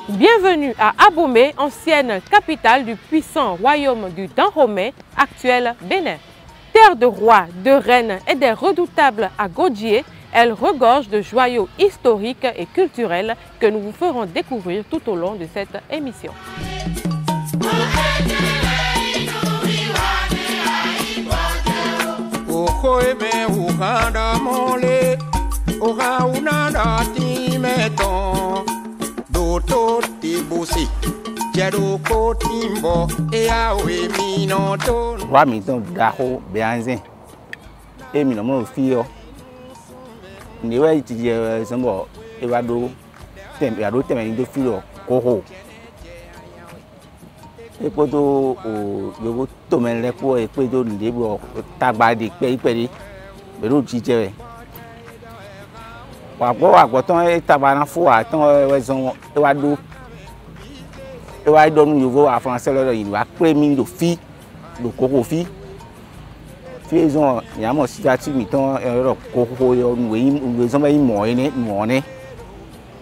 Bienvenue à Abomey, ancienne capitale du puissant royaume du Dahomey, actuel Bénin. Terre de rois, de reines et des redoutables Agodjié, elle regorge de joyaux historiques et culturels que nous vous ferons découvrir tout au long de cette émission. Roi Milton Daho Béanzin et Minomon Fio. Niwe itije sembo ewado tem de filo koho. Epodo o yogo to menle ko epedo ndebo tagba di pe iperi bero jije. Wa ton tagba na fo a ton wezon ewado nu yogo a français lo yi wa premi do fi do koko fi. Faisons yamo situati miton ero koko yo we zoma imo ne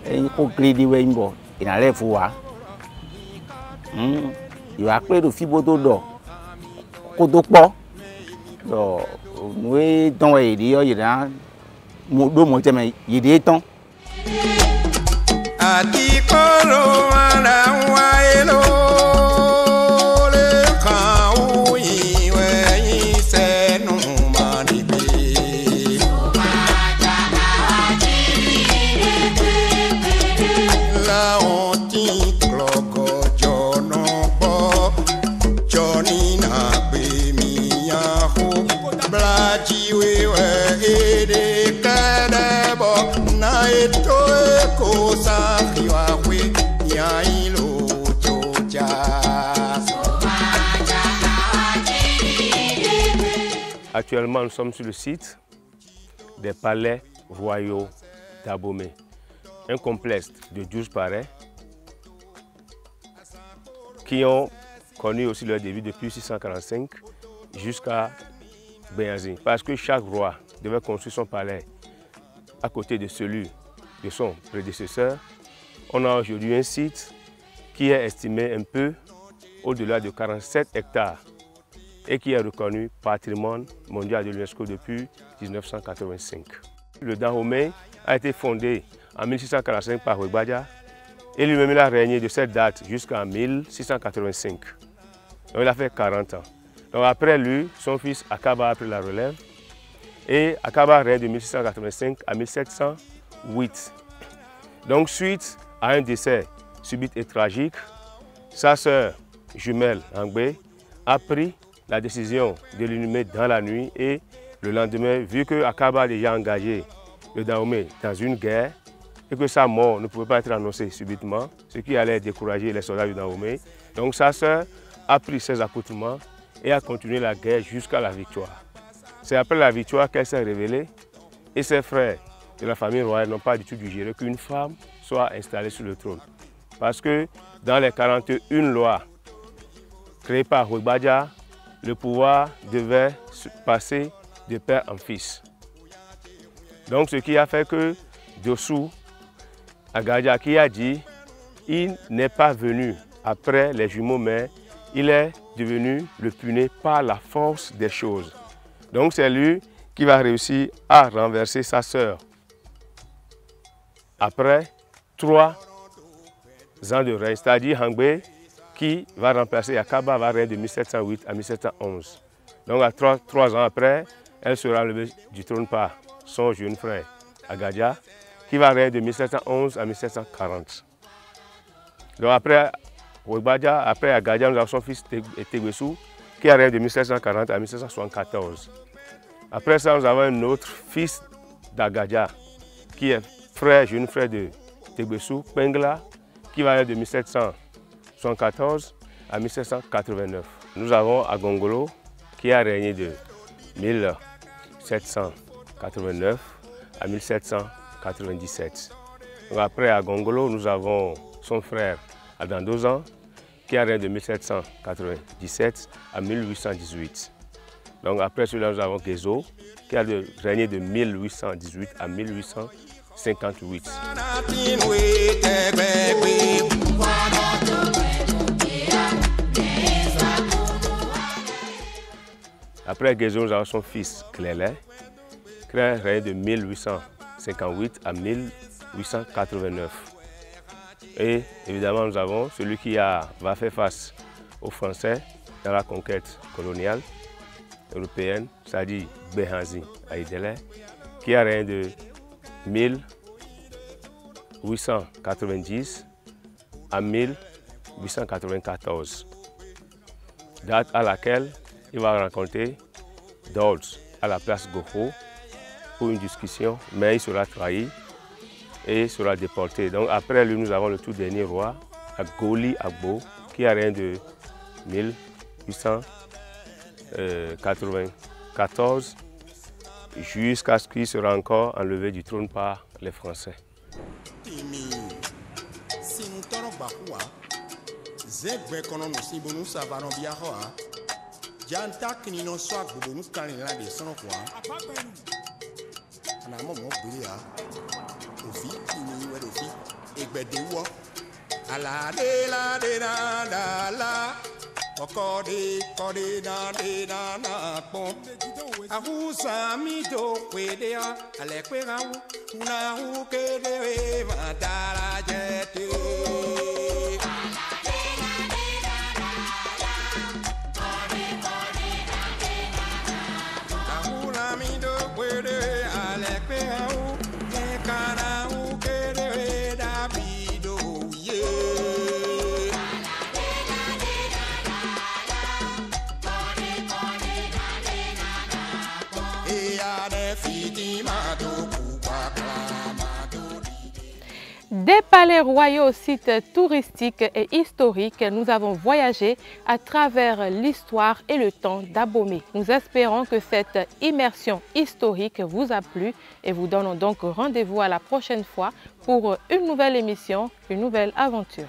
e ko gredi we imbo ina lefu wa yo apre do fibo do ko do po do we don we ri yo yira mo do mo teme yide ton ati koro ala wa elo Actuellement, nous sommes sur le site des palais royaux d'Abomey, un complexe de 12 palais qui ont connu aussi leur début depuis 645 jusqu'à Béanzin. Parce que chaque roi devait construire son palais à côté de celui de son prédécesseur. On a aujourd'hui un site qui est estimé un peu au-delà de 47 hectares et qui est reconnu patrimoine mondial de l'UNESCO depuis 1985. Le Dahomey a été fondé en 1645 par Wegbadja et lui-même a régné de cette date jusqu'en 1685. Donc il a fait 40 ans. Donc après lui, son fils Akaba a pris la relève et Akaba règne de 1685 à 1708. Donc suite à un décès subit et tragique, sa sœur jumelle Angbe a pris la décision de l'inhumer dans la nuit et le lendemain, vu que Akaba a déjà engagé le Dahomey dans une guerre et que sa mort ne pouvait pas être annoncée subitement, ce qui allait décourager les soldats du Dahomey, donc sa sœur a pris ses accoutrements et a continué la guerre jusqu'à la victoire. C'est après la victoire qu'elle s'est révélée et ses frères de la famille royale n'ont pas du tout digéré qu'une femme soit installée sur le trône. Parce que dans les 41 lois créées par Wegbadja, le pouvoir devait passer de père en fils. Donc ce qui a fait que Dossou Agadja qui a dit il n'est pas venu après les jumeaux, mais il est devenu le puné par la force des choses. Donc c'est lui qui va réussir à renverser sa sœur. Après 3 ans de règne, c'est-à-dire Hangbe qui va remplacer Akaba, va régner de 1708 à 1711. Donc à 3 ans après, elle sera levée du trône par son jeune frère Agadja, qui va régner de 1711 à 1740. Donc après Wegbadja, après Agadja, nous avons son fils Tegbesu, qui a régné de 1740 à 1774. Après ça, nous avons un autre fils d'Agadja, qui est jeune frère de Tegbesu, Pengla, qui va régner de 1774 à 1789. Nous avons Agongolo, qui a régné de 1789 à 1797. Donc après Agongolo, nous avons son frère Adandozan, qui a régné de 1797 à 1818. Donc après cela, nous avons Gezo, qui a régné de 1818 à 1858. Après Gezo, nous avons son fils Clélé, qui a régné de 1858 à 1889. Et évidemment, nous avons celui qui va faire face aux Français dans la conquête coloniale européenne, c'est-à-dire Béhanzin Aïdélé, qui a régné de 1890 à 1894, date à laquelle il va rencontrer Dawes à la place Gokho pour une discussion, mais il sera trahi et sera déporté. Donc après lui, nous avons le tout dernier roi, Agoli Agbo, qui a régné de 1894 jusqu'à ce qu'il sera encore enlevé du trône par les Français. Des palais royaux aux sites touristiques et historiques, nous avons voyagé à travers l'histoire et le temps d'Abomey. Nous espérons que cette immersion historique vous a plu et vous donnons donc rendez-vous à la prochaine fois pour une nouvelle émission, une nouvelle aventure.